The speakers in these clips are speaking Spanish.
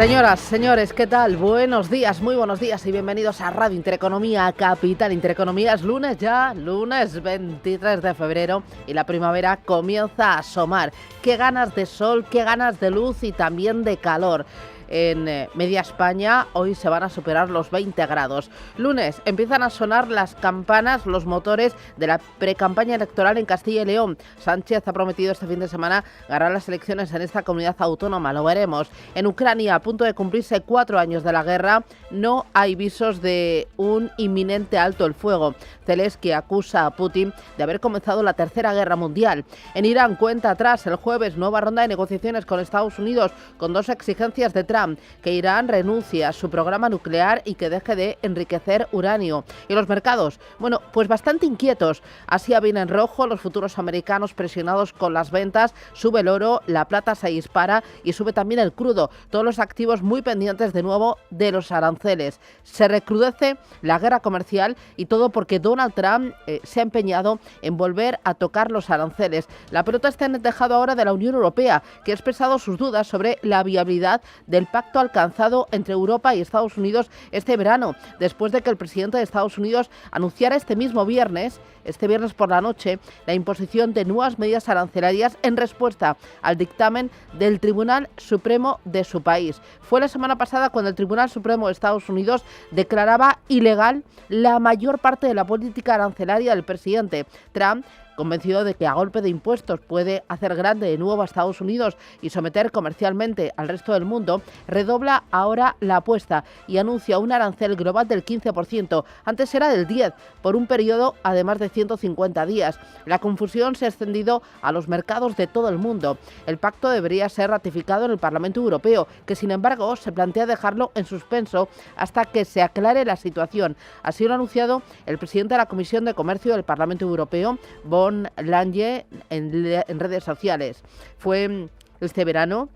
Señoras, señores, ¿qué tal? Buenos días, muy buenos días y bienvenidos a Radio Intereconomía, Capital Intereconomía. Es lunes ya, lunes 23 de febrero y la primavera comienza a asomar. Qué ganas de sol, qué ganas de luz y también de calor. En media España hoy se van a superar los 20 grados. Lunes empiezan a sonar las campanas, los motores de la precampaña electoral en Castilla y León. Sánchez ha prometido este fin de semana ganar las elecciones en esta comunidad autónoma, lo veremos. En Ucrania, a punto de cumplirse 4 años de la guerra, no hay visos de un inminente alto el fuego. Zelensky acusa a Putin de haber comenzado la Tercera Guerra Mundial. En Irán cuenta atrás el jueves nueva ronda de negociaciones con Estados Unidos con 2 exigencias de Trump: que Irán renuncie a su programa nuclear y que deje de enriquecer uranio. Y los mercados, bueno, pues bastante inquietos. Asia viene en rojo, los futuros americanos presionados con las ventas, sube el oro, la plata se dispara y sube también el crudo. Todos los activos muy pendientes de nuevo de los aranceles. Se recrudece la guerra comercial y todo porque Donald Trump se ha empeñado en volver a tocar los aranceles. La pelota está en el tejado ahora de la Unión Europea, que ha expresado sus dudas sobre la viabilidad del pacto alcanzado entre Europa y Estados Unidos este verano, después de que el presidente de Estados Unidos anunciara este viernes por la noche, la imposición de nuevas medidas arancelarias en respuesta al dictamen del Tribunal Supremo de su país. Fue la semana pasada cuando el Tribunal Supremo de Estados Unidos declaraba ilegal la mayor parte de la política arancelaria del presidente Trump, convencido de que a golpe de impuestos puede hacer grande de nuevo a Estados Unidos y someter comercialmente al resto del mundo, redobla ahora la apuesta y anuncia un arancel global del 15%. Antes era del 10%, por un periodo además de 150 días. La confusión se ha extendido a los mercados de todo el mundo. El pacto debería ser ratificado en el Parlamento Europeo, que sin embargo se plantea dejarlo en suspenso hasta que se aclare la situación. Así lo ha anunciado el presidente de la Comisión de Comercio del Parlamento Europeo, von Lange, en redes sociales. Fue este verano,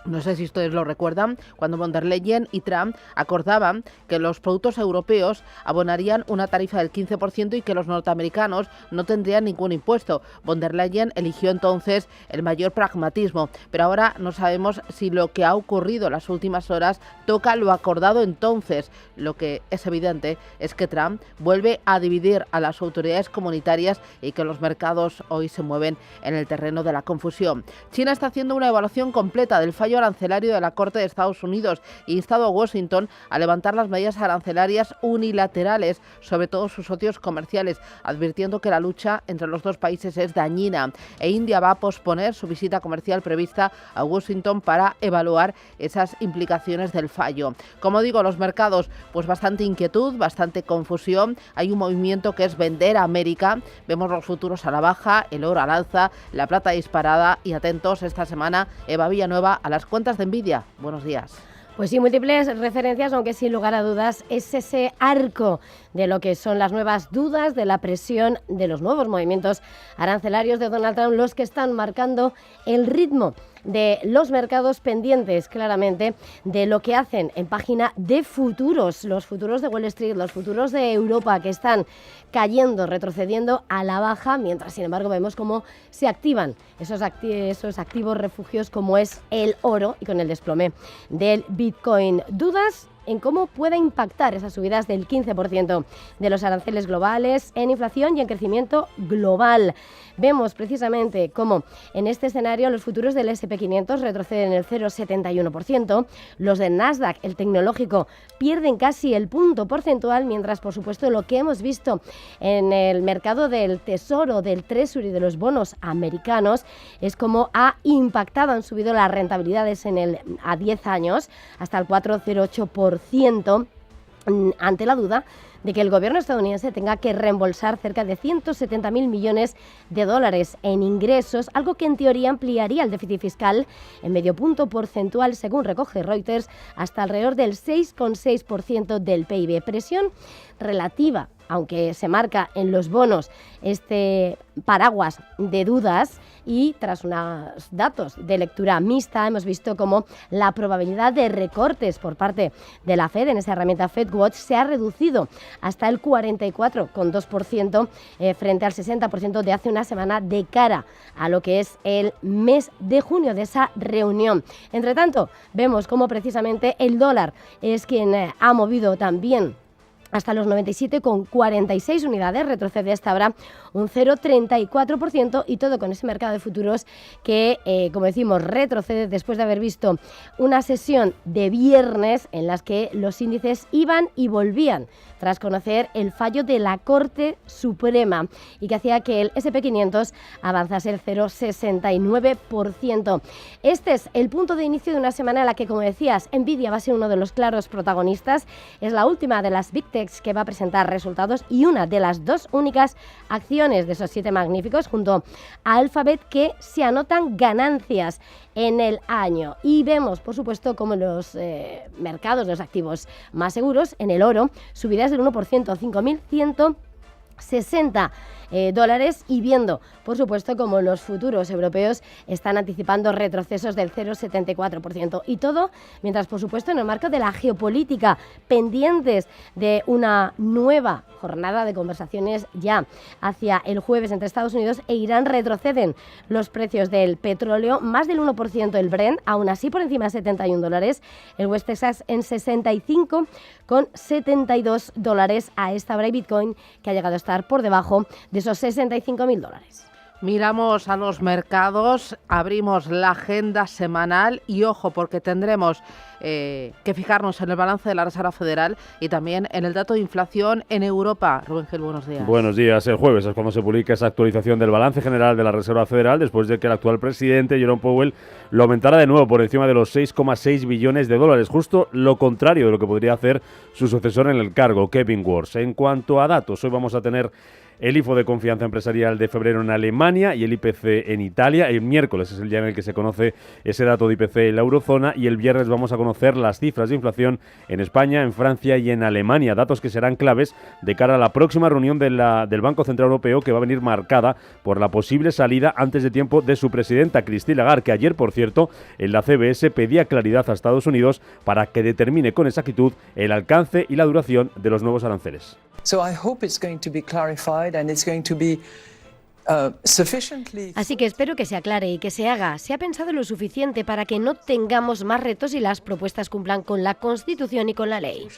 no sé si ustedes lo recuerdan, cuando von der Leyen y Trump acordaban que los productos europeos abonarían una tarifa del 15% y que los norteamericanos no tendrían ningún impuesto. Von der Leyen eligió entonces el mayor pragmatismo, pero ahora no sabemos si lo que ha ocurrido en las últimas horas toca lo acordado entonces. Lo que es evidente es que Trump vuelve a dividir a las autoridades comunitarias y que los mercados hoy se mueven en el terreno de la confusión. China está haciendo una evaluación completa del fallo arancelario de la Corte de Estados Unidos e instado a Washington a levantar las medidas arancelarias unilaterales sobre todos sus socios comerciales, advirtiendo que la lucha entre los dos países es dañina. E India va a posponer su visita comercial prevista a Washington para evaluar esas implicaciones del fallo. Como digo, los mercados, pues bastante inquietud, bastante confusión. Hay un movimiento que es vender a América. Vemos los futuros a la baja, el oro al alza, la plata disparada y atentos esta semana, Eva Villanueva, a las cuentas de Nvidia. Buenos días. Pues sí, múltiples referencias, aunque sin lugar a dudas es ese arco de lo que son las nuevas dudas, de la presión, de los nuevos movimientos arancelarios de Donald Trump, los que están marcando el ritmo de los mercados, pendientes claramente de lo que hacen en página de futuros, los futuros de Wall Street, los futuros de Europa, que están cayendo, retrocediendo a la baja, mientras sin embargo vemos cómo se activan esos activos refugios como es el oro y con el desplome del Bitcoin. Dudas en cómo puede impactar esas subidas del 15% de los aranceles globales en inflación y en crecimiento global. Vemos precisamente cómo en este escenario los futuros del S&P 500 retroceden el 0,71%, los del Nasdaq, el tecnológico, pierden casi el punto porcentual, mientras por supuesto lo que hemos visto en el mercado del tesoro, del Treasury, de los bonos americanos, es cómo ha impactado, han subido las rentabilidades a 10 años hasta el 4,08%, ante la duda de que el gobierno estadounidense tenga que reembolsar cerca de 170.000 millones de dólares en ingresos, algo que en teoría ampliaría el déficit fiscal en medio punto porcentual, según recoge Reuters, hasta alrededor del 6,6% del PIB. Presión relativa aunque se marca en los bonos este paraguas de dudas, y tras unos datos de lectura mixta hemos visto cómo la probabilidad de recortes por parte de la Fed en esa herramienta FedWatch se ha reducido hasta el 44,2% frente al 60% de hace una semana de cara a lo que es el mes de junio de esa reunión. Entre tanto, vemos cómo precisamente el dólar es quien ha movido también hasta los 97,46 unidades, retrocede hasta ahora un 0,34%, y todo con ese mercado de futuros que, como decimos, retrocede después de haber visto una sesión de viernes en las que los índices iban y volvían tras conocer el fallo de la Corte Suprema y que hacía que el S&P 500 avanzase el 0,69%. Este es el punto de inicio de una semana en la que, como decías, Nvidia va a ser uno de los claros protagonistas. Es la última de las Big Techs que va a presentar resultados y una de las dos únicas acciones de esos 7 magníficos junto a Alphabet que se anotan ganancias en el año. Y vemos, por supuesto, como los mercados de los activos más seguros, en el oro, subidas del 1%, 5.160 dólares, y viendo, por supuesto, como los futuros europeos están anticipando retrocesos del 0,74%. Y todo mientras, por supuesto, en el marco de la geopolítica, pendientes de una nueva jornada de conversaciones ya hacia el jueves entre Estados Unidos e Irán, retroceden los precios del petróleo, más del 1% el Brent, aún así por encima de 71 dólares, el West Texas en 65,72 dólares a esta hora, y Bitcoin que ha llegado a estar por debajo de esos 65.000 dólares. Miramos a los mercados, abrimos la agenda semanal y ojo, porque tendremos que fijarnos en el balance de la Reserva Federal y también en el dato de inflación en Europa. Rubén Gil, buenos días. Buenos días. El jueves es cuando se publica esa actualización del balance general de la Reserva Federal después de que el actual presidente, Jerome Powell, lo aumentara de nuevo por encima de los 6,6 billones de dólares, justo lo contrario de lo que podría hacer su sucesor en el cargo, Kevin Warsh. En cuanto a datos, hoy vamos a tener el IFO de confianza empresarial de febrero en Alemania y el IPC en Italia. El miércoles es el día en el que se conoce ese dato de IPC en la eurozona, y el viernes vamos a conocer las cifras de inflación en España, en Francia y en Alemania, datos que serán claves de cara a la próxima reunión del Banco Central Europeo, que va a venir marcada por la posible salida antes de tiempo de su presidenta, Christine Lagarde, que ayer, por cierto, en la CBS pedía claridad a Estados Unidos para que determine con exactitud el alcance y la duración de los nuevos aranceles. So I hope it's going to be clarified and it's going to be Así que espero que se aclare y que se haga. Se ha pensado lo suficiente para que no tengamos más retos y las propuestas cumplan con la Constitución y con la ley.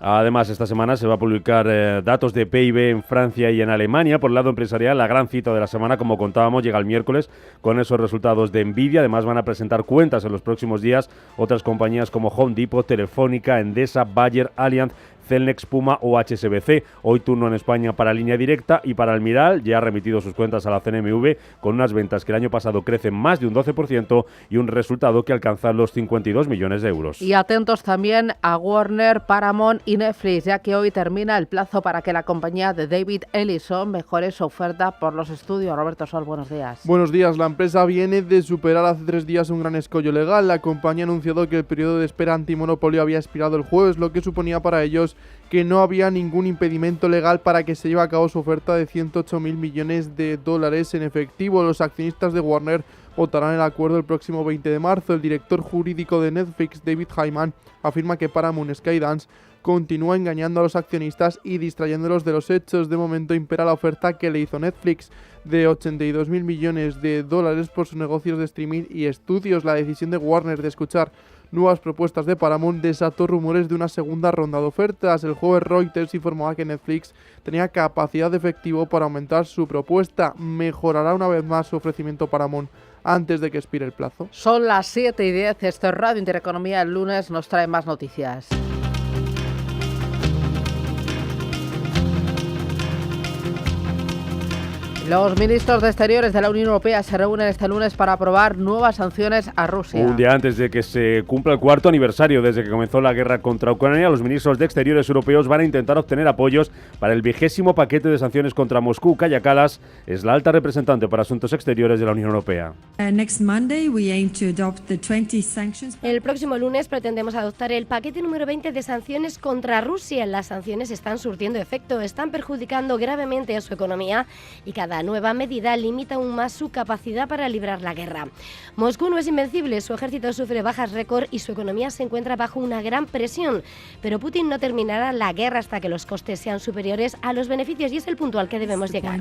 Además, esta semana se va a publicar datos de PIB en Francia y en Alemania. Por el lado empresarial, la gran cita de la semana, como contábamos, llega el miércoles con esos resultados de Nvidia. Además, van a presentar cuentas en los próximos días otras compañías como Home Depot, Telefónica, Endesa, Bayer, Allianz, Celnex, Puma o HSBC. Hoy turno en España para Línea Directa, y para Almiral ya ha remitido sus cuentas a la CNMV con unas ventas que el año pasado crecen más de un 12% y un resultado que alcanza los 52 millones de euros. Y atentos también a Warner, Paramount y Netflix, ya que hoy termina el plazo para que la compañía de David Ellison mejore su oferta por los estudios. Roberto Sol, buenos días. Buenos días. La empresa viene de superar hace 3 días un gran escollo legal. La compañía ha anunciado que el periodo de espera antimonopolio había expirado el jueves, lo que suponía para ellos que no había ningún impedimento legal para que se lleve a cabo su oferta de 108.000 millones de dólares en efectivo. Los accionistas de Warner votarán el acuerdo el próximo 20 de marzo. El director jurídico de Netflix, David Hyman, afirma que Paramount Skydance continúa engañando a los accionistas y distrayéndolos de los hechos. De momento impera la oferta que le hizo Netflix de 82.000 millones de dólares por sus negocios de streaming y estudios. La decisión de Warner de escuchar nuevas propuestas de Paramount desató rumores de una segunda ronda de ofertas. El jueves Reuters informaba que Netflix tenía capacidad de efectivo para aumentar su propuesta. Mejorará una vez más su ofrecimiento Paramount antes de que expire el plazo. Son las 7:10, esto es Radio Intereconomía. El lunes nos trae más noticias. Los ministros de Exteriores de la Unión Europea se reúnen este lunes para aprobar nuevas sanciones a Rusia. Un día antes de que se cumpla el 4º aniversario desde que comenzó la guerra contra Ucrania, los ministros de Exteriores europeos van a intentar obtener apoyos para el 20º paquete de sanciones contra Moscú. Kaja Kallas es la alta representante para Asuntos Exteriores de la Unión Europea. El próximo lunes pretendemos adoptar el paquete número 20 de sanciones contra Rusia. Las sanciones están surtiendo efecto, están perjudicando gravemente a su economía y cada nueva medida limita aún más su capacidad para librar la guerra. Moscú no es invencible, su ejército sufre bajas récord y su economía se encuentra bajo una gran presión, pero Putin no terminará la guerra hasta que los costes sean superiores a los beneficios y es el punto al que debemos llegar.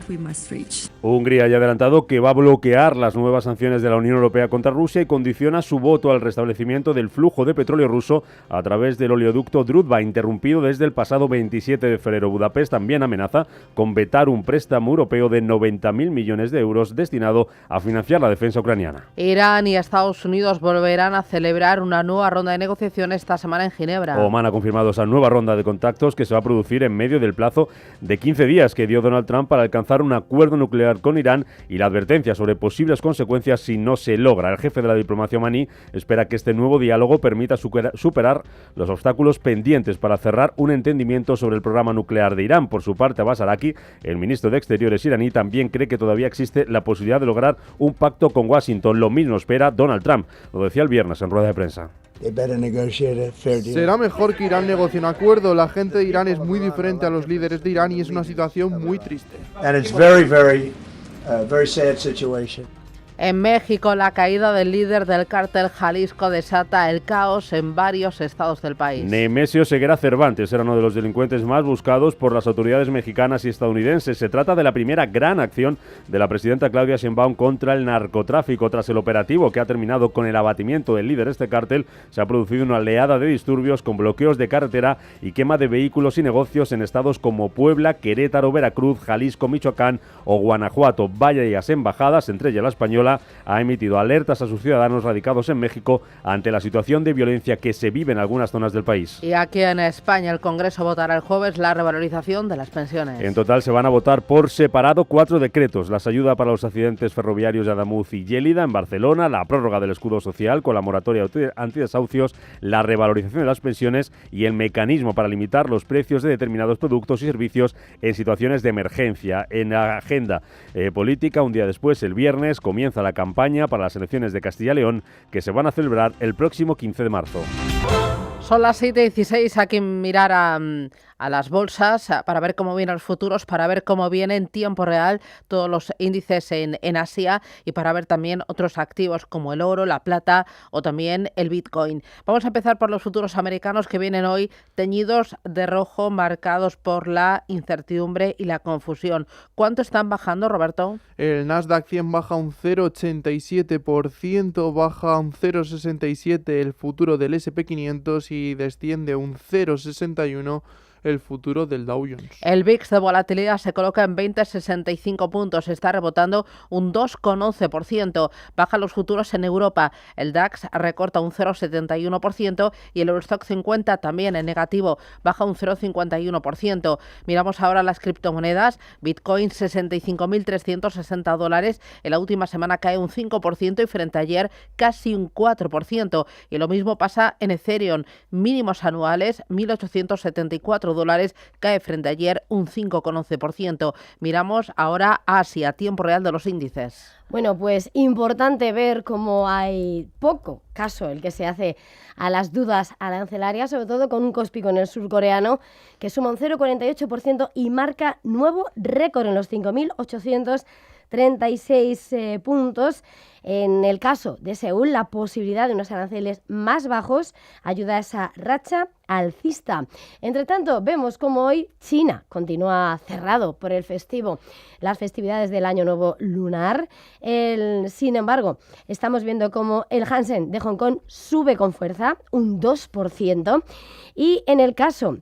Hungría ya ha adelantado que va a bloquear las nuevas sanciones de la Unión Europea contra Rusia y condiciona su voto al restablecimiento del flujo de petróleo ruso a través del oleoducto Druzhba, interrumpido desde el pasado 27 de febrero. Budapest también amenaza con vetar un préstamo europeo de 90.000 millones de euros destinado a financiar la defensa ucraniana. Irán y Estados Unidos volverán a celebrar una nueva ronda de negociación esta semana en Ginebra. Oman ha confirmado esa nueva ronda de contactos que se va a producir en medio del plazo de 15 días que dio Donald Trump para alcanzar un acuerdo nuclear con Irán y la advertencia sobre posibles consecuencias si no se logra. El jefe de la diplomacia omaní espera que este nuevo diálogo permita superar los obstáculos pendientes para cerrar un entendimiento sobre el programa nuclear de Irán. Por su parte, Abbas Araqi, el ministro de Exteriores iraní, también cree que todavía existe la posibilidad de lograr un pacto con Washington. Lo mismo espera Donald Trump. Lo decía el viernes en rueda de prensa. Será mejor que Irán negocie un acuerdo. La gente de Irán es muy diferente a los líderes de Irán y es una situación muy triste. En México, la caída del líder del cártel Jalisco desata el caos en varios estados del país. Nemesio Ceguera Cervantes era uno de los delincuentes más buscados por las autoridades mexicanas y estadounidenses. Se trata de la primera gran acción de la presidenta Claudia Sheinbaum contra el narcotráfico. Tras el operativo que ha terminado con el abatimiento del líder de este cártel, se ha producido una oleada de disturbios con bloqueos de carretera y quema de vehículos y negocios en estados como Puebla, Querétaro, Veracruz, Jalisco, Michoacán o Guanajuato. Varias embajadas, entre ellas la española, ha emitido alertas a sus ciudadanos radicados en México ante la situación de violencia que se vive en algunas zonas del país. Y aquí en España el Congreso votará el jueves la revalorización de las pensiones. En total se van a votar por separado 4 decretos: las ayudas para los accidentes ferroviarios de Adamuz y Lleida en Barcelona, la prórroga del escudo social con la moratoria antidesahucios, la revalorización de las pensiones y el mecanismo para limitar los precios de determinados productos y servicios en situaciones de emergencia. En la agenda política, un día después, el viernes, comienza la campaña para las elecciones de Castilla y León, que se van a celebrar el próximo 15 de marzo. Son las 7:16, hay que mirar a las bolsas para ver cómo vienen los futuros, para ver cómo vienen en tiempo real todos los índices en Asia y para ver también otros activos como el oro, la plata o también el Bitcoin. Vamos a empezar por los futuros americanos que vienen hoy teñidos de rojo, marcados por la incertidumbre y la confusión. ¿Cuánto están bajando, Roberto? El Nasdaq 100 baja un 0,87%, baja un 0,67% el futuro del S&P 500 y desciende un 0,61% el futuro del Dow Jones. El VIX de volatilidad se coloca en 20,65 puntos, está rebotando un 2,11%. Bajan los futuros en Europa. El DAX recorta un 0,71% y el Eurostock 50 también en negativo, baja un 0,51%. Miramos ahora las criptomonedas. Bitcoin, $65.360. En la última semana cae un 5% y frente a ayer casi un 4%. Y lo mismo pasa en Ethereum. Mínimos anuales, $1.874. Cae frente a ayer un 5,11%. Miramos ahora a Asia, tiempo real de los índices. Bueno, pues importante ver cómo hay poco caso el que se hace a las dudas arancelarias, sobre todo con un Kospi, con el surcoreano, que suma un 0,48% y marca nuevo récord en los 5.836 puntos. En el caso de Seúl, la posibilidad de unos aranceles más bajos ayuda a esa racha alcista. Entre tanto, vemos como hoy China continúa cerrado por el festivo, las festividades del Año Nuevo Lunar. Sin embargo, estamos viendo como el Hansen de Hong Kong sube con fuerza, un 2%, y en el caso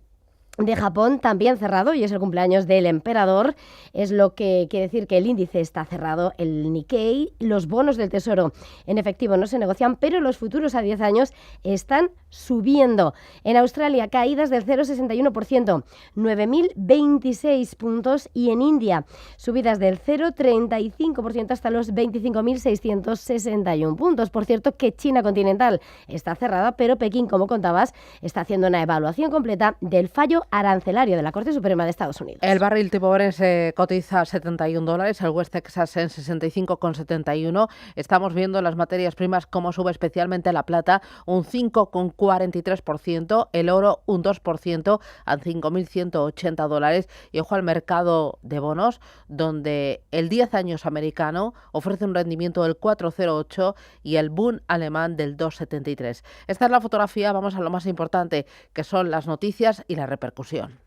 de Japón también cerrado, y es el cumpleaños del emperador, es lo que quiere decir que el índice está cerrado, el Nikkei. Los bonos del Tesoro en efectivo no se negocian, pero los futuros a 10 años están subiendo. En Australia, caídas del 0,61%, 9.026 puntos, y en India, subidas del 0,35% hasta los 25.661 puntos. Por cierto, que China continental está cerrada, pero Pekín, como contabas, está haciendo una evaluación completa del fallo arancelario de la Corte Suprema de Estados Unidos. El barril tipo Brent se cotiza a $71, el West Texas en 65,71. Estamos viendo las materias primas cómo sube especialmente la plata, un 5,43%, el oro un 2% a $5.180. Y ojo al mercado de bonos, donde el 10 años americano ofrece un rendimiento del 4,08 y el Bund alemán del 2,73. Esta es la fotografía, vamos a lo más importante, que son las noticias y la repercusión.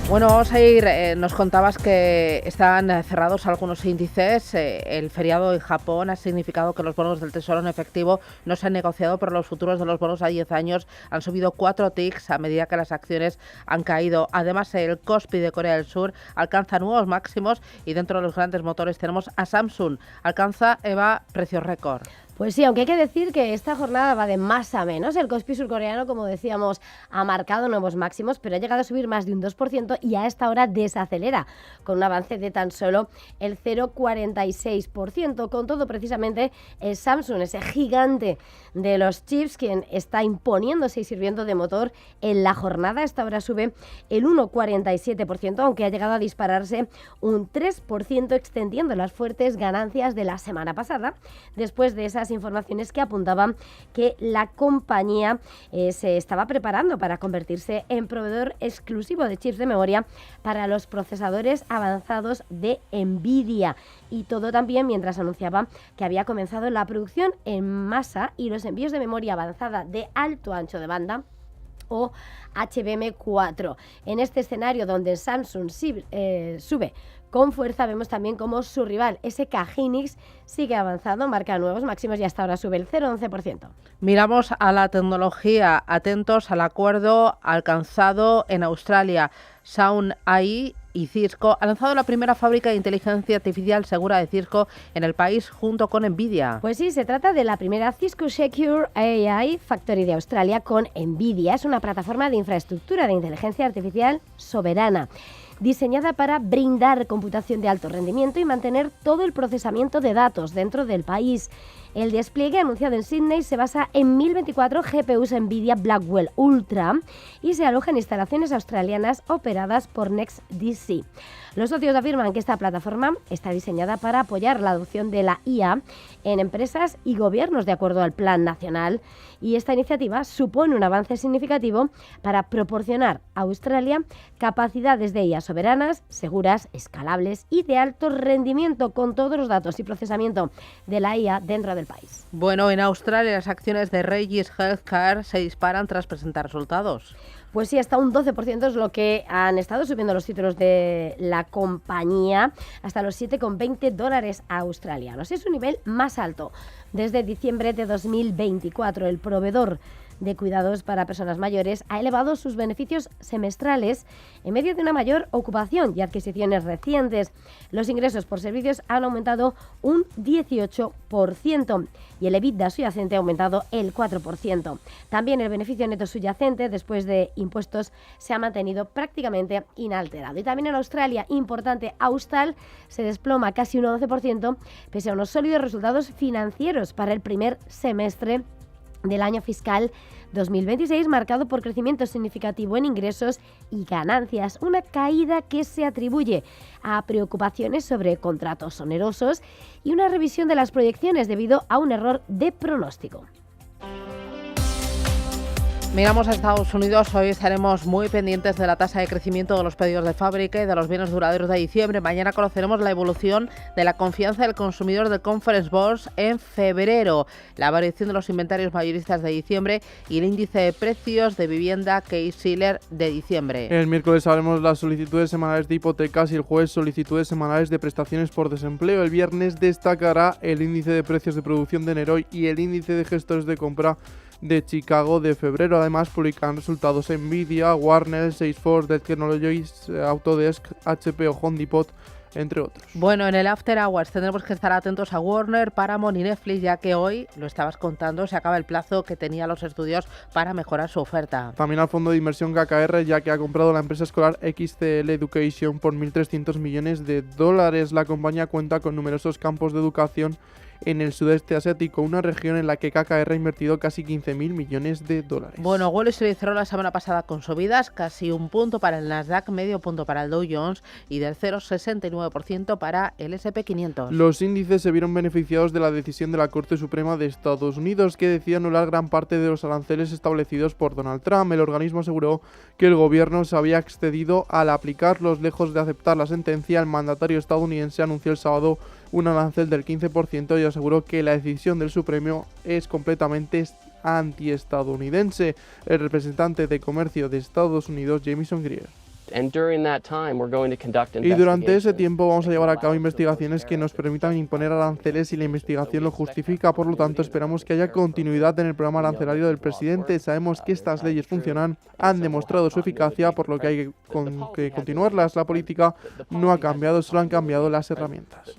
Bueno, vamos a ir, nos contabas que están cerrados algunos índices. El feriado en Japón ha significado que los bonos del Tesoro en efectivo no se han negociado, pero los futuros de los bonos a 10 años han subido 4 ticks a medida que las acciones han caído. Además, el Kospi de Corea del Sur alcanza nuevos máximos y dentro de los grandes motores tenemos a Samsung. Alcanza, Eva, precios récord. Pues sí, aunque hay que decir que esta jornada va de más a menos. El Kospi surcoreano, como decíamos, ha marcado nuevos máximos, pero ha llegado a subir más de un 2% y a esta hora desacelera, con un avance de tan solo el 0,46%. Con todo, precisamente, el Samsung, ese gigante de los chips, quien está imponiéndose y sirviendo de motor en la jornada. A esta hora sube el 1,47%, aunque ha llegado a dispararse un 3%, extendiendo las fuertes ganancias de la semana pasada, después de esas informaciones que apuntaban que la compañía se estaba preparando para convertirse en proveedor exclusivo de chips de memoria para los procesadores avanzados de Nvidia. Y todo también mientras anunciaba que había comenzado la producción en masa y los envíos de memoria avanzada de alto ancho de banda, o HBM4. En este escenario donde Samsung sube con fuerza, vemos también cómo su rival SK Hynix sigue avanzando, marca nuevos máximos y hasta ahora sube el 0,11%. Miramos a la tecnología, atentos al acuerdo alcanzado en Australia. Sound AI y Cisco ha lanzado la primera fábrica de inteligencia artificial segura de Cisco en el país junto con Nvidia. Pues sí, se trata de la primera Cisco Secure AI Factory de Australia con Nvidia. Es una plataforma de infraestructura de inteligencia artificial soberana, diseñada para brindar computación de alto rendimiento y mantener todo el procesamiento de datos dentro del país. El despliegue anunciado en Sydney se basa en 1024 GPUs Nvidia Blackwell Ultra y se aloja en instalaciones australianas operadas por NextDC. Los socios afirman que esta plataforma está diseñada para apoyar la adopción de la IA en empresas y gobiernos de acuerdo al Plan Nacional, y esta iniciativa supone un avance significativo para proporcionar a Australia capacidades de IA soberanas, seguras, escalables y de alto rendimiento, con todos los datos y procesamiento de la IA dentro del país. Bueno, en Australia las acciones de Regis Healthcare se disparan tras presentar resultados. Pues sí, hasta un 12% es lo que han estado subiendo los títulos de la compañía, hasta los $7,20 australianos. Es un nivel más alto desde diciembre de 2024. El proveedor de cuidados para personas mayores ha elevado sus beneficios semestrales en medio de una mayor ocupación y adquisiciones recientes. Los ingresos por servicios han aumentado un 18% y el EBITDA subyacente ha aumentado el 4%. También el beneficio neto subyacente después de impuestos se ha mantenido prácticamente inalterado. Y también en Australia, importante, Austal se desploma casi un 11% pese a unos sólidos resultados financieros para el primer semestre del año fiscal 2026, marcado por crecimiento significativo en ingresos y ganancias, una caída que se atribuye a preocupaciones sobre contratos onerosos y una revisión de las proyecciones debido a un error de pronóstico. Miramos a Estados Unidos, hoy estaremos muy pendientes de la tasa de crecimiento de los pedidos de fábrica y de los bienes duraderos de diciembre. Mañana conoceremos la evolución de la confianza del consumidor del Conference Board en febrero, la variación de los inventarios mayoristas de diciembre y el índice de precios de vivienda Case-Shiller de diciembre. El miércoles sabremos las solicitudes semanales de hipotecas y el jueves solicitudes semanales de prestaciones por desempleo. El viernes destacará el índice de precios de producción de enero y el índice de gestores de compra de Chicago de febrero. Además, publican resultados Nvidia, Warner, Salesforce, Dell Technologies, Autodesk, HP o Home Depot, entre otros. Bueno, en el After Hours tendremos que estar atentos a Warner, Paramount y Netflix, ya que hoy, lo estabas contando, se acaba el plazo que tenía los estudios para mejorar su oferta. También al fondo de inversión KKR, ya que ha comprado la empresa escolar XCL Education por 1.300 millones de dólares. La compañía cuenta con numerosos campos de educación en el sudeste asiático, una región en la que KKR ha invertido casi 15.000 millones de dólares. Bueno, Wall Street cerró la semana pasada con subidas, casi un punto para el Nasdaq, medio punto para el Dow Jones y del 0,69% para el S&P 500. Los índices se vieron beneficiados de la decisión de la Corte Suprema de Estados Unidos, que decía anular gran parte de los aranceles establecidos por Donald Trump. El organismo aseguró que el gobierno se había excedido al aplicarlos. Lejos de aceptar la sentencia, el mandatario estadounidense anunció el sábado un arancel del 15% y aseguró que la decisión del Supremo es completamente antiestadounidense. El representante de comercio de Estados Unidos, Jamieson Greer. Y durante ese tiempo vamos a llevar a cabo investigaciones que nos permitan imponer aranceles si la investigación lo justifica. Por lo tanto, esperamos que haya continuidad en el programa arancelario del presidente. Sabemos que estas leyes funcionan, han demostrado su eficacia, por lo que hay que continuarlas. La política no ha cambiado, solo han cambiado las herramientas.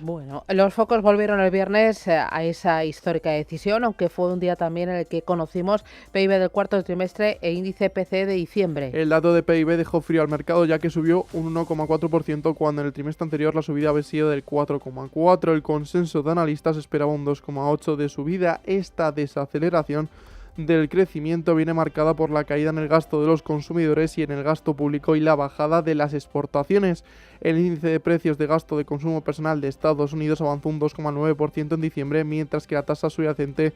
Bueno, los focos volvieron el viernes a esa histórica decisión, aunque fue un día también en el que conocimos PIB del cuarto trimestre e índice PCE de diciembre. El dato de PIB dejó frío al mercado, ya que subió un 1,4% cuando en el trimestre anterior la subida había sido del 4,4%. El consenso de analistas esperaba un 2,8% de subida. Esta desaceleración del crecimiento viene marcada por la caída en el gasto de los consumidores y en el gasto público y la bajada de las exportaciones. El índice de precios de gasto de consumo personal de Estados Unidos avanzó un 2,9% en diciembre, mientras que la tasa subyacente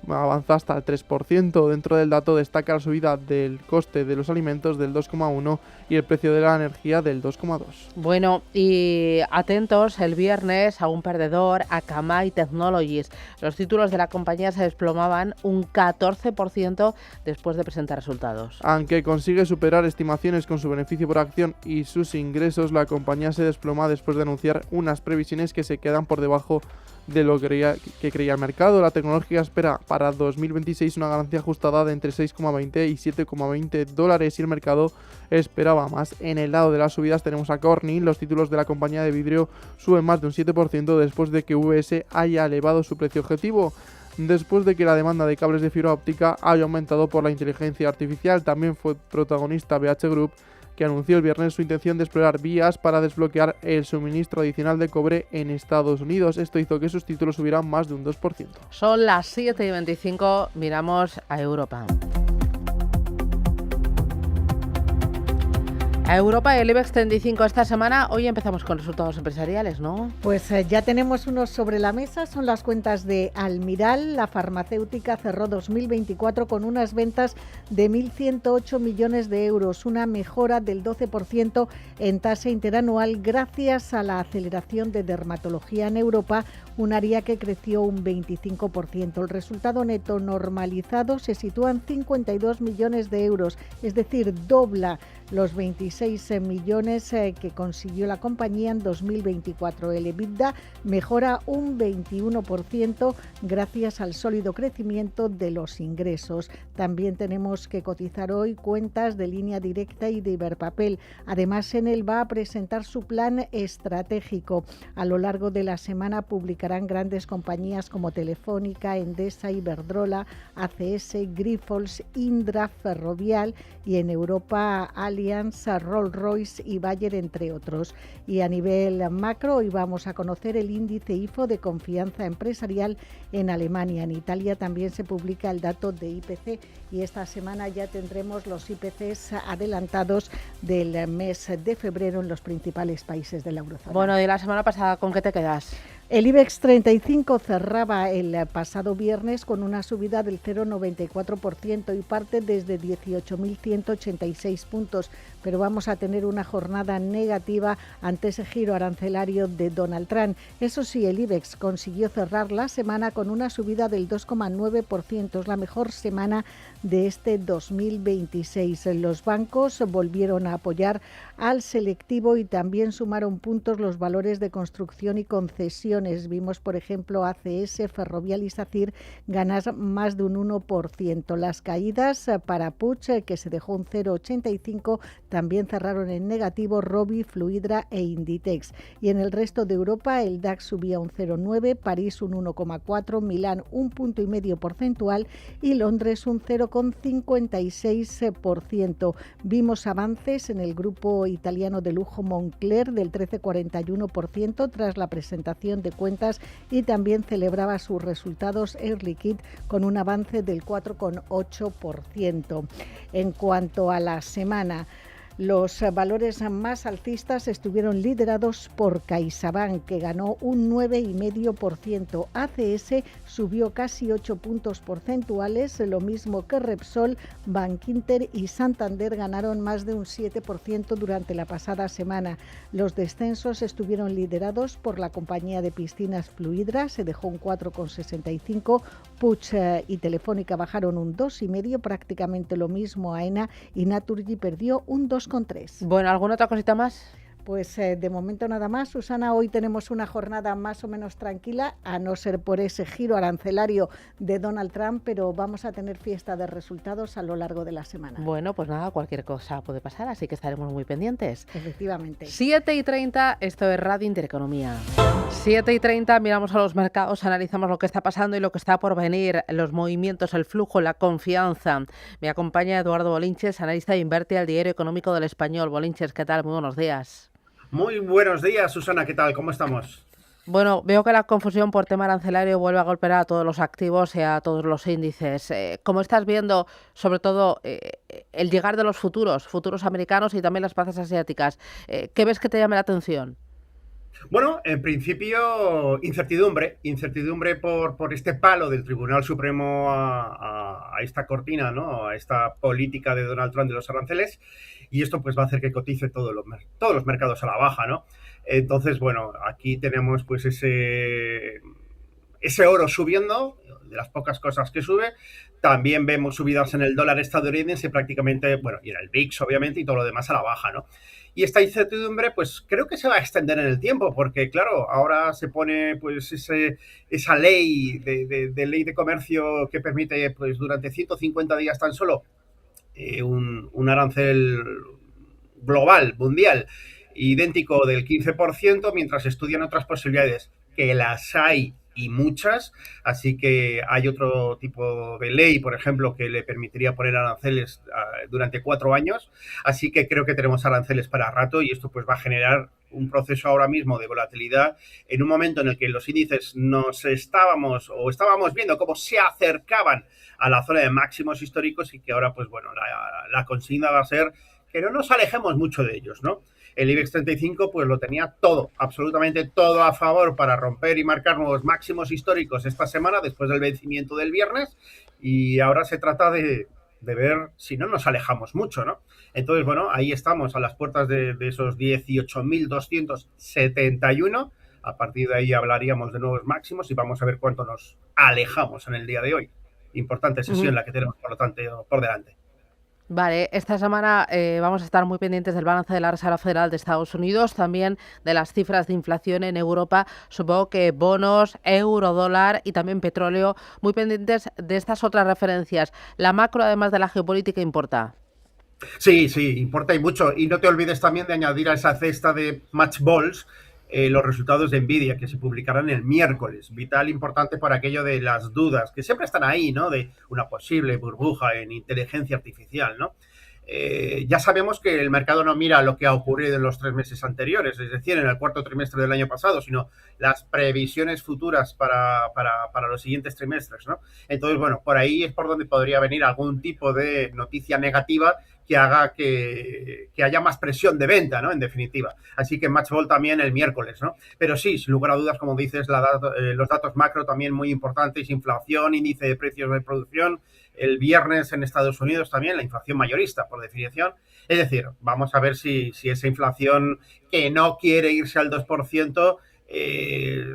avanza hasta el 3%. Dentro del dato destaca la subida del coste de los alimentos del 2,1% y el precio de la energía del 2,2%. Bueno, y atentos el viernes a un perdedor, Akamai Technologies. Los títulos de la compañía se desplomaban un 14% después de presentar resultados. Aunque consigue superar estimaciones con su beneficio por acción y sus ingresos, la compañía se desploma después de anunciar unas previsiones que se quedan por debajo de lo que creía el mercado. La tecnología espera para 2026 una ganancia ajustada de entre 6,20 y 7,20 dólares y el mercado esperaba más. En el lado de las subidas tenemos a Corning. Los títulos de la compañía de vidrio suben más de un 7% después de que UBS haya elevado su precio objetivo. Después de que la demanda de cables de fibra óptica haya aumentado por la inteligencia artificial, también fue protagonista BH Group, que anunció el viernes su intención de explorar vías para desbloquear el suministro adicional de cobre en Estados Unidos. Esto hizo que sus títulos subieran más de un 2%. Son las 7:25, miramos a Europa. A Europa, el IBEX 35 esta semana. Hoy empezamos con resultados empresariales, ¿no? Pues ya tenemos unos sobre la mesa. Son las cuentas de Almiral. La farmacéutica cerró 2024 con unas ventas de 1.108 millones de euros, una mejora del 12% en tasa interanual gracias a la aceleración de dermatología en Europa, un área que creció un 25%. El resultado neto normalizado se sitúa en 52 millones de euros, es decir, dobla los 26 millones que consiguió la compañía en 2024. El EBITDA mejora un 21% gracias al sólido crecimiento de los ingresos. También tenemos que cotizar hoy cuentas de Línea Directa y de Iberpapel. Además, Enel va a presentar su plan estratégico. A lo largo de la semana publicarán grandes compañías como Telefónica, Endesa, Iberdrola, ACS, Grifols, Indra, Ferrovial y en Europa Allianz, Rolls-Royce y Bayer, entre otros. Y a nivel macro, hoy vamos a conocer el índice IFO de confianza empresarial en Alemania. En Italia también se publica el dato de IPC y esta semana ya tendremos los IPCs adelantados del mes de febrero en los principales países de la eurozona. Bueno, y la semana pasada, ¿con qué te quedas? El IBEX 35 cerraba el pasado viernes con una subida del 0,94% y parte desde 18.186 puntos, pero vamos a tener una jornada negativa ante ese giro arancelario de Donald Trump. Eso sí, el IBEX consiguió cerrar la semana con una subida del 2,9%, es la mejor semana de este 2026. Los bancos volvieron a apoyar al selectivo y también sumaron puntos los valores de construcción y concesiones. Vimos, por ejemplo, ACS, Ferrovial y SACIR ganar más de un 1%. Las caídas para Puig, que se dejó un 0,85, también cerraron en negativo Robi, Fluidra e Inditex. Y en el resto de Europa el DAX subía un 0,9, París un 1,4, Milán un 1,5 porcentual y Londres un 0,56%. Vimos avances en el grupo italiano de lujo Moncler del 13,41% tras la presentación de cuentas y también celebraba sus resultados Air Liquide con un avance del 4,8%. En cuanto a la semana, los valores más alcistas estuvieron liderados por CaixaBank, que ganó un 9,5%. ACS subió casi 8 puntos porcentuales, lo mismo que Repsol, Bankinter y Santander ganaron más de un 7% durante la pasada semana. Los descensos estuvieron liderados por la compañía de piscinas Fluidra, se dejó un 4,65%, Puig y Telefónica bajaron un 2,5%, prácticamente lo mismo AENA, y Naturgy perdió un 2,3%. Bueno, ¿alguna otra cosita más? Pues de momento nada más, Susana. Hoy tenemos una jornada más o menos tranquila, a no ser por ese giro arancelario de Donald Trump, pero vamos a tener fiesta de resultados a lo largo de la semana. Bueno, pues nada, cualquier cosa puede pasar, así que estaremos muy pendientes. Efectivamente. 7:30, esto es Radio Intereconomía. 7:30, miramos a los mercados, analizamos lo que está pasando y lo que está por venir, los movimientos, el flujo, la confianza. Me acompaña Eduardo Bolinches, analista de Inverti, al Diario Económico del Español. Bolinches, ¿qué tal? Muy buenos días. Muy buenos días, Susana, ¿qué tal? ¿Cómo estamos? Bueno, veo que la confusión por tema arancelario vuelve a golpear a todos los activos y a todos los índices. ¿Cómo estás viendo, sobre todo, el llegar de los futuros americanos y también las plazas asiáticas? ¿Qué ves que te llame la atención? Bueno, en principio, incertidumbre por este palo del Tribunal Supremo a esta cortina, ¿no? A esta política de Donald Trump de los aranceles, y esto pues va a hacer que cotice todos los mercados a la baja, ¿no? Entonces, bueno, aquí tenemos pues ese oro subiendo, de las pocas cosas que sube. También vemos subidas en el dólar estadounidense prácticamente, bueno, y en el VIX obviamente, y todo lo demás a la baja, ¿no? Y esta incertidumbre, pues creo que se va a extender en el tiempo, porque claro, ahora se pone pues esa ley de ley de comercio que permite pues durante 150 días tan solo un arancel global, mundial, idéntico del 15%, mientras estudian otras posibilidades, que las hay y muchas, así que hay otro tipo de ley, por ejemplo, que le permitiría poner aranceles durante 4 años, así que creo que tenemos aranceles para rato y esto pues va a generar un proceso ahora mismo de volatilidad en un momento en el que los índices estábamos viendo cómo se acercaban a la zona de máximos históricos y que ahora pues bueno, la consigna va a ser que no nos alejemos mucho de ellos, ¿no? El IBEX 35 pues lo tenía todo, absolutamente todo a favor para romper y marcar nuevos máximos históricos esta semana después del vencimiento del viernes, y ahora se trata de ver si no nos alejamos mucho, ¿no? Entonces, bueno, ahí estamos a las puertas de esos 18.271. A partir de ahí hablaríamos de nuevos máximos y vamos a ver cuánto nos alejamos en el día de hoy. Importante sesión la que tenemos, por lo tanto, por delante. Vale, esta semana vamos a estar muy pendientes del balance de la Reserva Federal de Estados Unidos, también de las cifras de inflación en Europa, supongo que bonos, euro, dólar y también petróleo, muy pendientes de estas otras referencias. La macro, además de la geopolítica, importa. Sí, importa y mucho. Y no te olvides también de añadir a esa cesta de match balls los resultados de Nvidia, que se publicarán el miércoles. Vital, importante por aquello de las dudas, que siempre están ahí, ¿no? De una posible burbuja en inteligencia artificial, ¿no? Ya sabemos que el mercado no mira lo que ha ocurrido en los 3 meses anteriores, es decir, en el cuarto trimestre del año pasado, sino las previsiones futuras para los siguientes trimestres, ¿no? Entonces, bueno, por ahí es por donde podría venir algún tipo de noticia negativa que haga que haya más presión de venta, ¿no? En definitiva. Así que Match Ball también el miércoles, ¿no? Pero sí, sin lugar a dudas, como dices, los datos macro también muy importantes, inflación, índice de precios de producción, el viernes en Estados Unidos también, la inflación mayorista, por definición. Es decir, vamos a ver si esa inflación que no quiere irse al 2%,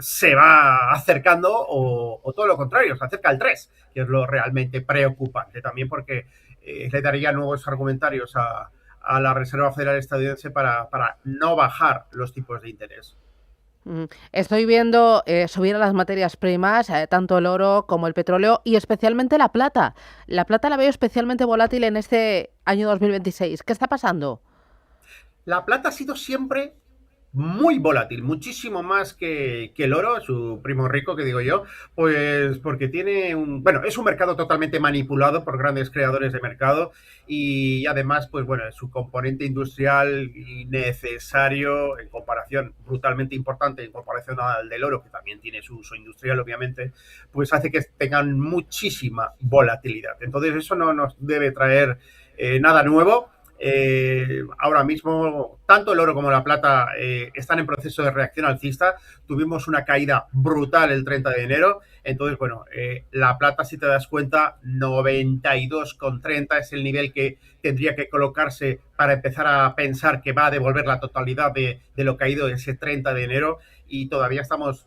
se va acercando o todo lo contrario, se acerca al 3%, que es lo realmente preocupante también porque le daría nuevos argumentarios a a la Reserva Federal estadounidense para no bajar los tipos de interés. Estoy viendo subir a las materias primas, tanto el oro como el petróleo y especialmente la plata. La plata la veo especialmente volátil en este año 2026. ¿Qué está pasando? La plata ha sido siempre muy volátil, muchísimo más que el oro, su primo rico, que digo yo, pues porque es un mercado totalmente manipulado por grandes creadores de mercado y además, pues bueno, su componente industrial y necesario en comparación, brutalmente importante en comparación al del oro, que también tiene su uso industrial, obviamente, pues hace que tengan muchísima volatilidad. Entonces eso no nos debe traer nada nuevo. Ahora mismo, tanto el oro como la plata están en proceso de reacción alcista. Tuvimos una caída brutal el 30 de enero. Entonces, bueno, la plata, si te das cuenta, 92,30 es el nivel que tendría que colocarse para empezar a pensar que va a devolver la totalidad de lo caído ese 30 de enero y todavía estamos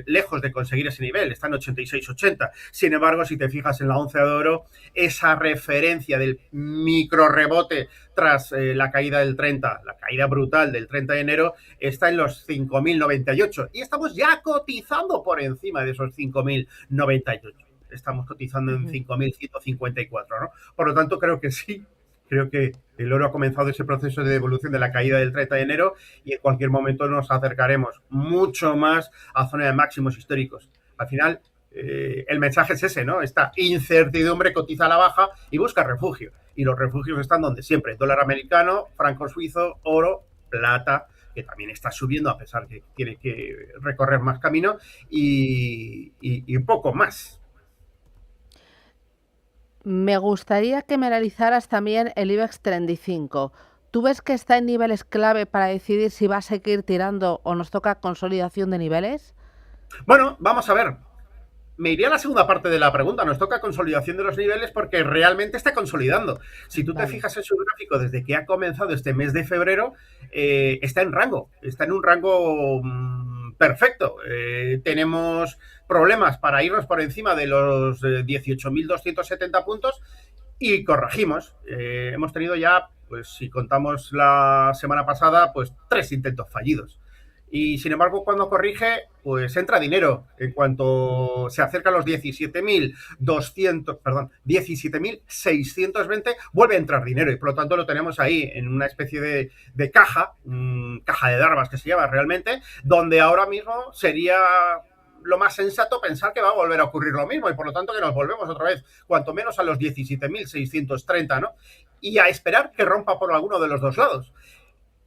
lejos de conseguir ese nivel, está en 86,80. Sin embargo, si te fijas en la once de oro, esa referencia del micro rebote tras la caída del 30, la caída brutal del 30 de enero, está en los 5.098 y estamos ya cotizando por encima de esos 5.098. Estamos cotizando en 5.154, ¿no? Por lo tanto, creo que sí. Creo que el oro ha comenzado ese proceso de devolución de la caída del 30 de enero y en cualquier momento nos acercaremos mucho más a zona de máximos históricos. Al final, el mensaje es ese, ¿no? Esta incertidumbre cotiza a la baja y busca refugio. Y los refugios están donde siempre. Dólar americano, franco suizo, oro, plata, que también está subiendo a pesar que tiene que recorrer más camino y un poco más. Me gustaría que me analizaras también el IBEX 35. ¿Tú ves que está en niveles clave para decidir si va a seguir tirando o nos toca consolidación de niveles? Bueno, vamos a ver. Me iría a la segunda parte de la pregunta. Nos toca consolidación de los niveles porque realmente está consolidando. Si tú te fijas en su gráfico desde que ha comenzado este mes de febrero, está en rango. Está en un rango perfecto. Tenemos problemas para irnos por encima de los 18.270 puntos y corregimos. Hemos tenido ya, pues si contamos la semana pasada, pues 3 intentos fallidos. Y sin embargo, cuando corrige, pues entra dinero. En cuanto se acerca a los 17.620, vuelve a entrar dinero. Y por lo tanto lo tenemos ahí en una especie de caja, caja de larvas que se llama realmente, donde ahora mismo sería lo más sensato pensar que va a volver a ocurrir lo mismo y por lo tanto que nos volvemos otra vez, cuanto menos a los 17.630, ¿no? Y a esperar que rompa por alguno de los dos lados.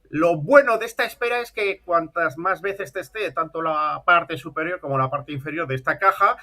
Lo bueno de esta espera es que cuantas más veces te esté tanto la parte superior como la parte inferior de esta caja,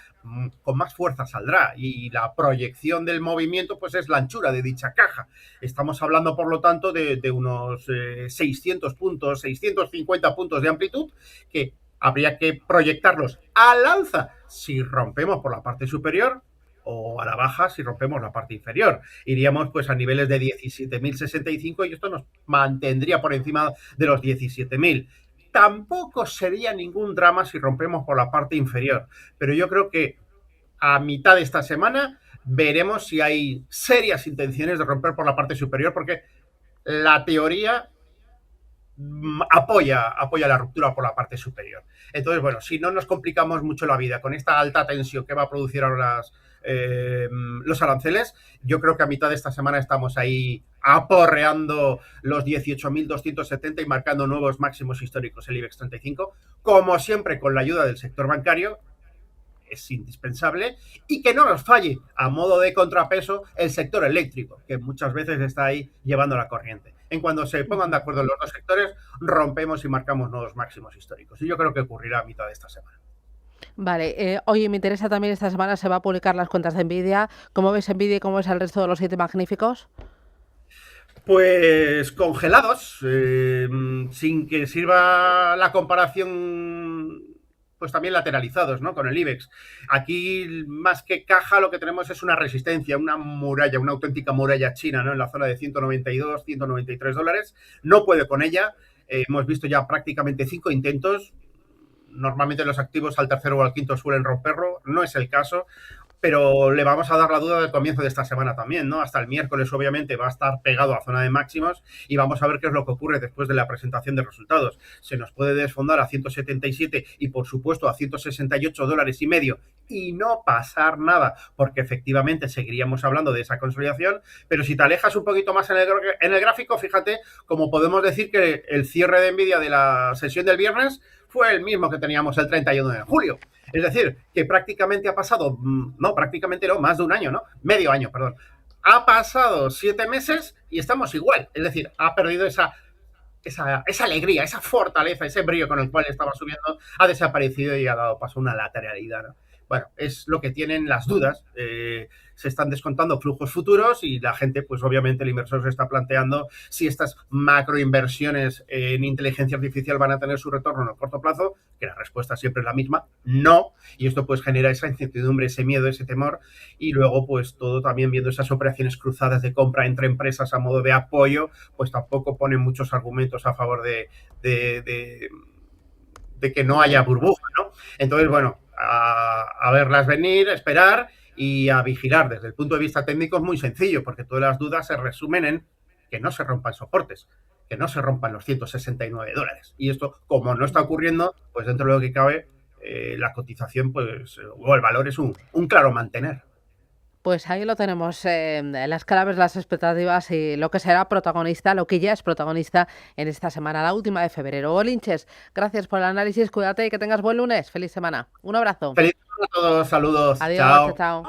con más fuerza saldrá y la proyección del movimiento pues es la anchura de dicha caja. Estamos hablando por lo tanto de unos 600 puntos, 650 puntos de amplitud que habría que proyectarlos al alza si rompemos por la parte superior o a la baja si rompemos la parte inferior. Iríamos pues a niveles de 17.065 y esto nos mantendría por encima de los 17.000. Tampoco sería ningún drama si rompemos por la parte inferior, pero yo creo que a mitad de esta semana veremos si hay serias intenciones de romper por la parte superior porque la teoría apoya la ruptura por la parte superior. Entonces, bueno, si no nos complicamos mucho la vida con esta alta tensión que va a producir ahora los aranceles, yo creo que a mitad de esta semana estamos ahí aporreando los 18.270 y marcando nuevos máximos históricos el IBEX 35, como siempre con la ayuda del sector bancario, es indispensable, y que no nos falle a modo de contrapeso el sector eléctrico, que muchas veces está ahí llevando la corriente. En cuando se pongan de acuerdo los dos sectores, rompemos y marcamos nuevos máximos históricos. Y yo creo que ocurrirá a mitad de esta semana. Vale, oye, me interesa también esta semana se va a publicar las cuentas de Nvidia. ¿Cómo ves Nvidia y cómo ves el resto de los 7 magníficos? Pues congelados, sin que sirva la comparación, pues también lateralizados, ¿no? Con el IBEX. Aquí, más que caja, lo que tenemos es una resistencia, una muralla, una auténtica muralla china, ¿no? En la zona de 192, 193 dólares. No puede con ella. Hemos visto ya prácticamente 5 intentos. Normalmente los activos al tercero o al quinto suelen romperlo. No es el caso. pero le vamos a dar la duda del comienzo de esta semana también, ¿no? Hasta el miércoles, obviamente, va a estar pegado a zona de máximos y vamos a ver qué es lo que ocurre después de la presentación de resultados. Se nos puede desfondar a 177 y, por supuesto, a $168.50 y no pasar nada, porque efectivamente seguiríamos hablando de esa consolidación, pero si te alejas un poquito más en el gráfico, fíjate cómo podemos decir que el cierre de Nvidia de la sesión del viernes fue el mismo que teníamos el 31 de julio. Es decir, que prácticamente ha pasado, más de un año, ¿no? Medio año, perdón. Ha pasado 7 meses y estamos igual. Es decir, ha perdido esa alegría, esa fortaleza, ese brillo con el cual estaba subiendo, ha desaparecido y ha dado paso a una lateralidad, ¿no? Bueno, es lo que tienen las dudas. Se están descontando flujos futuros y la gente, pues obviamente el inversor se está planteando si estas macroinversiones en inteligencia artificial van a tener su retorno en el corto plazo, que la respuesta siempre es la misma, no. Y esto pues genera esa incertidumbre, ese miedo, ese temor. Y luego pues todo también viendo esas operaciones cruzadas de compra entre empresas a modo de apoyo, pues tampoco ponen muchos argumentos a favor de que no haya burbuja, ¿no? Entonces, bueno, a verlas venir, esperar y a vigilar. Desde el punto de vista técnico es muy sencillo, porque todas las dudas se resumen en que no se rompan soportes, que no se rompan los $169. Y esto, como no está ocurriendo, pues dentro de lo que cabe, la cotización, pues, o el valor es un claro mantener. Pues ahí lo tenemos, las claves, las expectativas y lo que será protagonista, lo que ya es protagonista en esta semana, la última de febrero. Olinches, gracias por el análisis, cuídate y que tengas buen lunes. Feliz semana. Un abrazo. Feliz semana a todos, saludos. Adiós, chao.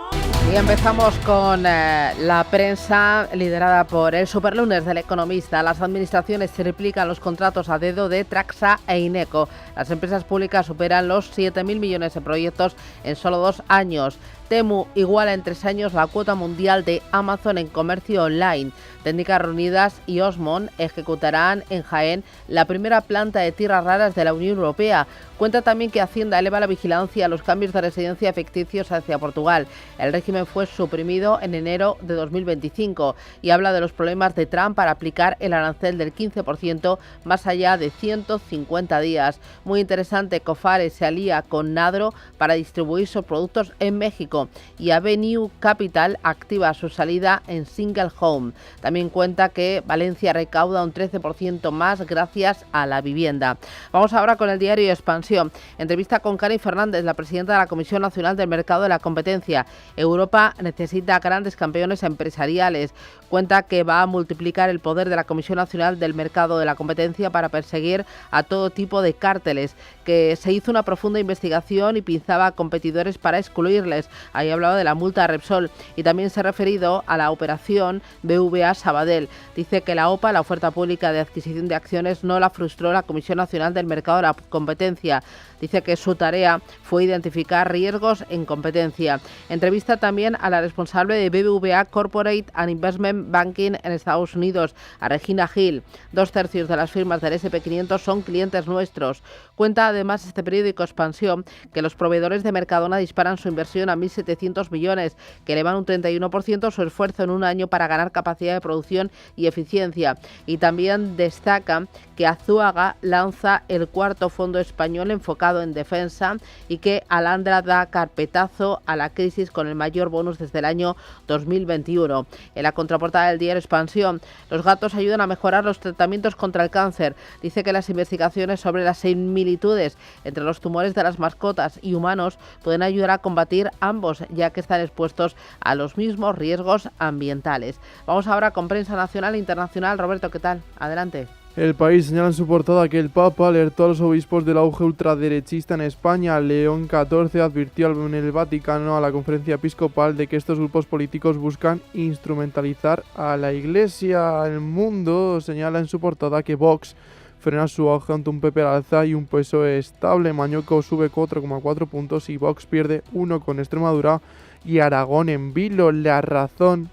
Y empezamos con la prensa liderada por el Superlunes del Economista. Las administraciones triplican los contratos a dedo de Traxa e Ineco. Las empresas públicas superan los 7.000 millones de proyectos en solo 2 años. Temu iguala en 3 años la cuota mundial de Amazon en comercio online. Técnicas Reunidas y Osmond ejecutarán en Jaén la primera planta de tierras raras de la Unión Europea. Cuenta también que Hacienda eleva la vigilancia a los cambios de residencia ficticios hacia Portugal. El régimen fue suprimido en enero de 2025 y habla de los problemas de Trump para aplicar el arancel del 15% más allá de 150 días. Muy interesante, Cofare se alía con Nadro para distribuir sus productos en México y Avenue Capital activa su salida en Single Home. También cuenta que Valencia recauda un 13% más gracias a la vivienda. Vamos ahora con el diario Expansión. Entrevista con Cari Fernández, la presidenta de la Comisión Nacional del Mercado de la Competencia. Europa necesita grandes campeones empresariales. Cuenta que va a multiplicar el poder de la Comisión Nacional del Mercado de la Competencia para perseguir a todo tipo de cárteles, que se hizo una profunda investigación y pinzaba a competidores para excluirles. Ahí hablaba de la multa a Repsol y también se ha referido a la operación BVA Sabadell. Dice que la OPA, la oferta pública de adquisición de acciones, no la frustró la Comisión Nacional del Mercado de la Competencia. Dice que su tarea fue identificar riesgos en competencia. Entrevista también a la responsable de BBVA Corporate and Investment Banking en Estados Unidos, a Regina Hill. 2/3 de las firmas del SP500 son clientes nuestros. Cuenta además este periódico Expansión que los proveedores de Mercadona disparan su inversión a 1.700 millones, que elevan un 31% su esfuerzo en un año para ganar capacidad de producción y eficiencia. Y también destaca que Azuaga lanza el 4º fondo español enfocado en defensa y que Alandra da carpetazo a la crisis con el mayor bonus desde el año 2021. En la contraportada del diario Expansión, los gatos ayudan a mejorar los tratamientos contra el cáncer. Dice que las investigaciones sobre las similitudes entre los tumores de las mascotas y humanos pueden ayudar a combatir ambos, ya que están expuestos a los mismos riesgos ambientales. Vamos ahora con prensa nacional e internacional. Roberto, ¿qué tal? Adelante. El País señala en su portada que el Papa alertó a los obispos del auge ultraderechista en España. León XIV advirtió en el Vaticano a la conferencia episcopal de que estos grupos políticos buscan instrumentalizar a la Iglesia. El Mundo señala en su portada que Vox frena su auge ante un PP al alza y un PSOE estable. Mañueco sube 4,4 puntos y Vox pierde 1 con Extremadura y Aragón en vilo. La Razón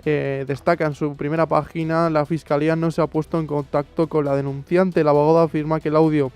destaca en su primera página: la Fiscalía no se ha puesto en contacto con la denunciante. El abogado afirma que el audio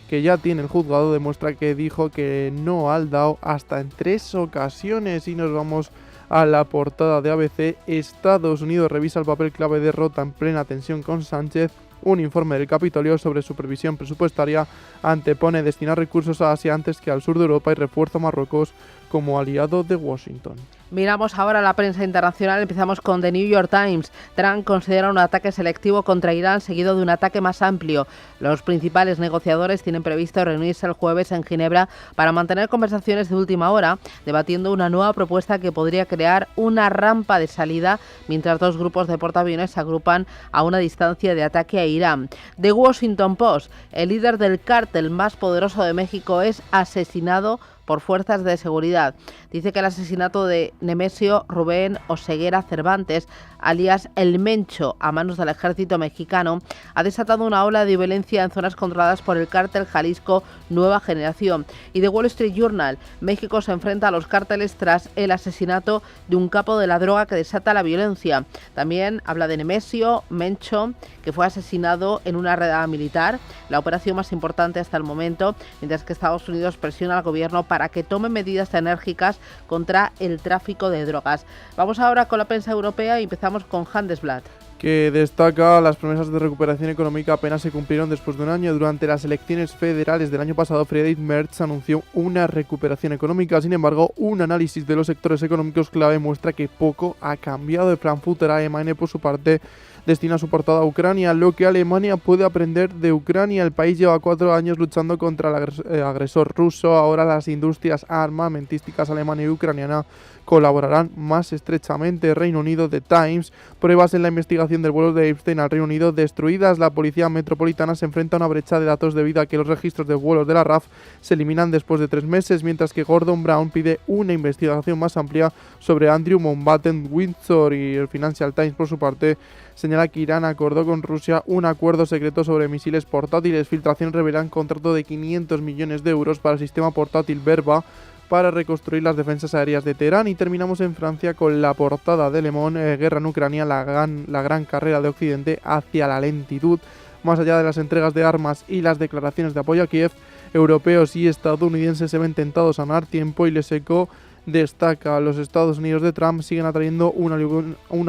que ya tiene el juzgado demuestra que dijo que no al dado hasta en 3 ocasiones. Y nos vamos a la portada de ABC. Estados Unidos revisa el papel clave de Rota en plena tensión con Sánchez Un informe del Capitolio sobre supervisión presupuestaria antepone destinar recursos a Asia antes que al sur de Europa y refuerza a Marruecos como aliado de Washington. Miramos ahora la prensa internacional. Empezamos con The New York Times. Trump considera un ataque selectivo contra Irán seguido de un ataque más amplio. Los principales negociadores tienen previsto reunirse el jueves en Ginebra para mantener conversaciones de última hora, debatiendo una nueva propuesta que podría crear una rampa de salida mientras dos grupos de portaaviones se agrupan a una distancia de ataque a Irán. The Washington Post. El líder del cártel más poderoso de México es asesinado por fuerzas de seguridad. Dice que el asesinato de Nemesio Rubén Oseguera Cervantes, alias El Mencho, a manos del ejército mexicano, ha desatado una ola de violencia en zonas controladas por el cártel Jalisco Nueva Generación. Y The Wall Street Journal. México se enfrenta a los cárteles tras el asesinato de un capo de la droga que desata la violencia. También habla de Nemesio Mencho, que fue asesinado en una redada militar, la operación más importante hasta el momento, mientras que Estados Unidos presiona al gobierno para que tome medidas enérgicas contra el tráfico de drogas. Vamos ahora con la prensa europea y empezamos con Handelsblatt, que destaca las promesas de recuperación económica apenas se cumplieron después de un año. Durante las elecciones federales del año pasado, Friedrich Merz anunció una recuperación económica. Sin embargo, un análisis de los sectores económicos clave muestra que poco ha cambiado. De Frankfurter Allgemeine, por su parte, destina su portada a Ucrania. Lo que Alemania puede aprender de Ucrania. El país lleva 4 años luchando contra el agresor ruso. Ahora las industrias armamentísticas alemana y ucraniana colaborarán más estrechamente. Reino Unido, The Times. Pruebas en la investigación del vuelo de Epstein al Reino Unido destruidas. La policía metropolitana se enfrenta a una brecha de datos debido a que los registros de vuelos de la RAF se eliminan después de 3 meses, mientras que Gordon Brown pide una investigación más amplia sobre Andrew Mountbatten-Windsor. Y el Financial Times, por su parte, señala que Irán acordó con Rusia un acuerdo secreto sobre misiles portátiles. Filtración revelan contrato de 500 millones de euros para el sistema portátil Verba para reconstruir las defensas aéreas de Teherán. Y terminamos en Francia con la portada de Le Monde. Guerra en Ucrania, la gran carrera de Occidente hacia la lentitud. Más allá de las entregas de armas y las declaraciones de apoyo a Kiev, europeos y estadounidenses se ven tentados a ganar tiempo. Y Les Echo destaca: los Estados Unidos de Trump siguen atrayendo un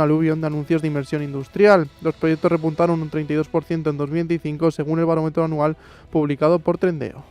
aluvión de anuncios de inversión industrial. Los proyectos repuntaron un 32% en 2025 según el barómetro anual publicado por Trendeo.